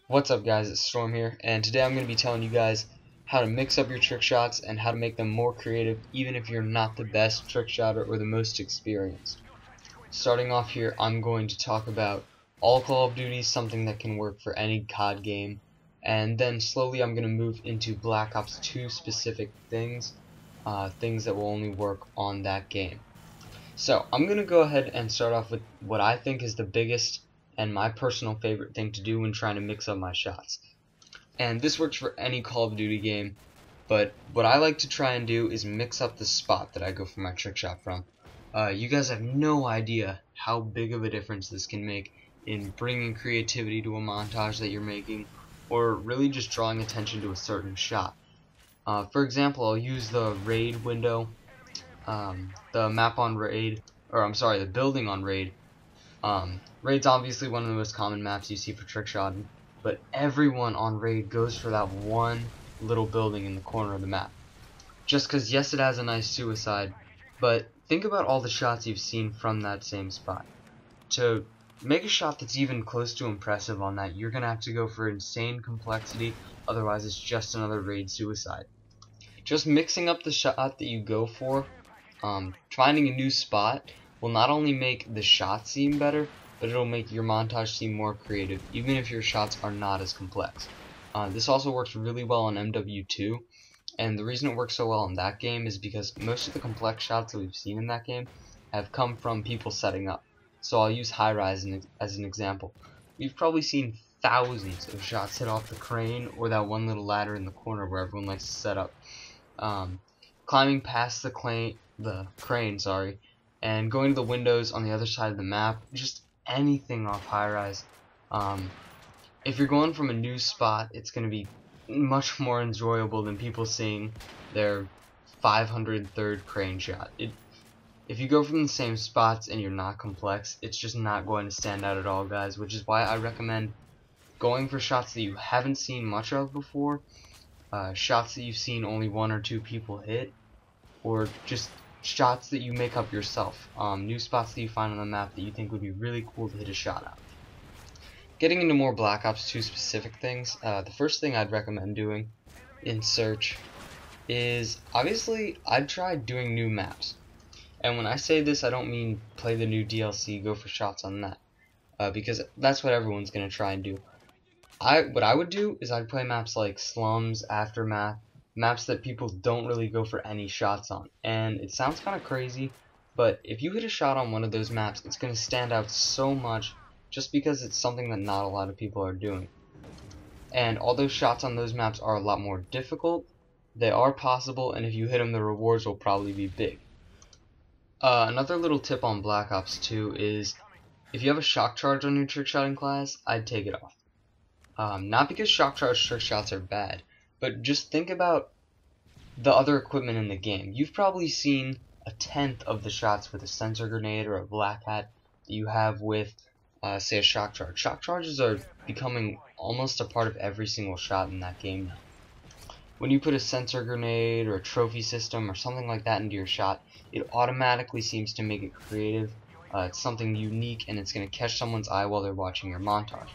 What's up guys, it's Storm here, and today I'm going to be telling you guys how to mix up your trick shots and how to make them more creative even if you're not the best trick shotter or the most experienced. Starting off here, I'm going to talk about all Call of Duty, something that can work for any COD game, and then slowly I'm going to move into Black Ops 2 specific things, things that will only work on that game. So I'm going to go ahead and start off with what I think is the biggest and my personal favorite thing to do when trying to mix up my shots. And this works for any Call of Duty game, but what I like to try and do is mix up the spot that I go for my trick shot from. You guys have no idea how big of a difference this can make in bringing creativity to a montage that you're making, or really just drawing attention to a certain shot. For example, I'll use the raid window, the map on raid, or I'm sorry, the building on raid. Raid's obviously one of the most common maps you see for trickshotting, but everyone on raid goes for that one little building in the corner of the map. Just because, yes, it has a nice suicide, but think about all the shots you've seen from that same spot. To make a shot that's even close to impressive on that, you're going to have to go for insane complexity, otherwise it's just another raid suicide. Just mixing up the shot that you go for, finding a new spot, will not only make the shot seem better, but it'll make your montage seem more creative, even if your shots are not as complex. This also works really well on MW2, and the reason it works so well in that game is because most of the complex shots that we've seen in that game have come from people setting up. So I'll use High Rise as an example. We've probably seen thousands of shots hit off the crane or that one little ladder in the corner where everyone likes to set up. Climbing past the crane, and going to the windows on the other side of the map, just anything off High Rise. If you're going from a new spot, it's going to be much more enjoyable than people seeing their 503rd crane shot. If you go from the same spots and you're not complex, it's just not going to stand out at all, guys, which is why I recommend going for shots that you haven't seen much of before, shots that you've seen only one or two people hit, or just shots that you make up yourself, new spots that you find on the map that you think would be really cool to hit a shot at. Getting into more Black Ops 2 specific things, the first thing I'd recommend doing in search is, obviously, I'd try doing new maps. And when I say this, I don't mean play the new DLC, go for shots on that, because that's what everyone's going to try and do. What I would do is I'd play maps like Slums, Aftermath, maps that people don't really go for any shots on. And it sounds kind of crazy, but if you hit a shot on one of those maps, it's going to stand out so much just because it's something that not a lot of people are doing. And although shots on those maps are a lot more difficult, they are possible, and if you hit them, the rewards will probably be big. Another little tip on Black Ops 2 is, if you have a shock charge on your trickshotting class, I'd take it off. Not because shock charge trick shots are bad, but just think about the other equipment in the game. You've probably seen a tenth of the shots with a sensor grenade or a black hat that you have with, say, a shock charge. Shock charges are becoming almost a part of every single shot in that game now. When you put a sensor grenade or a trophy system or something like that into your shot, it automatically seems to make it creative. It's something unique, and it's going to catch someone's eye while they're watching your montage.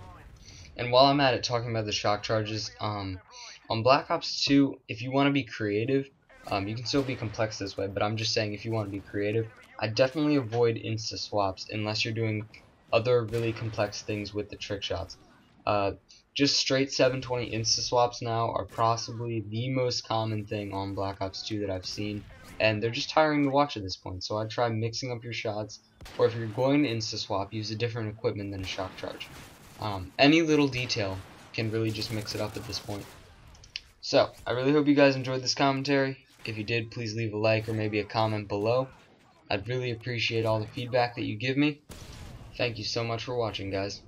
And while I'm at it talking about the shock charges, on Black Ops 2, if you want to be creative, you can still be complex this way, but I'm just saying if you want to be creative, I definitely avoid insta swaps unless you're doing other really complex things with the trick shots. Just straight 720 insta swaps now are possibly the most common thing on Black Ops 2 that I've seen, and they're just tiring to watch at this point, so I'd try mixing up your shots, or if you're going to insta swap, use a different equipment than a shock charge. Any little detail can really just mix it up at this point. So, I really hope you guys enjoyed this commentary. If you did, please leave a like or maybe a comment below. I'd really appreciate all the feedback that you give me. Thank you so much for watching, guys.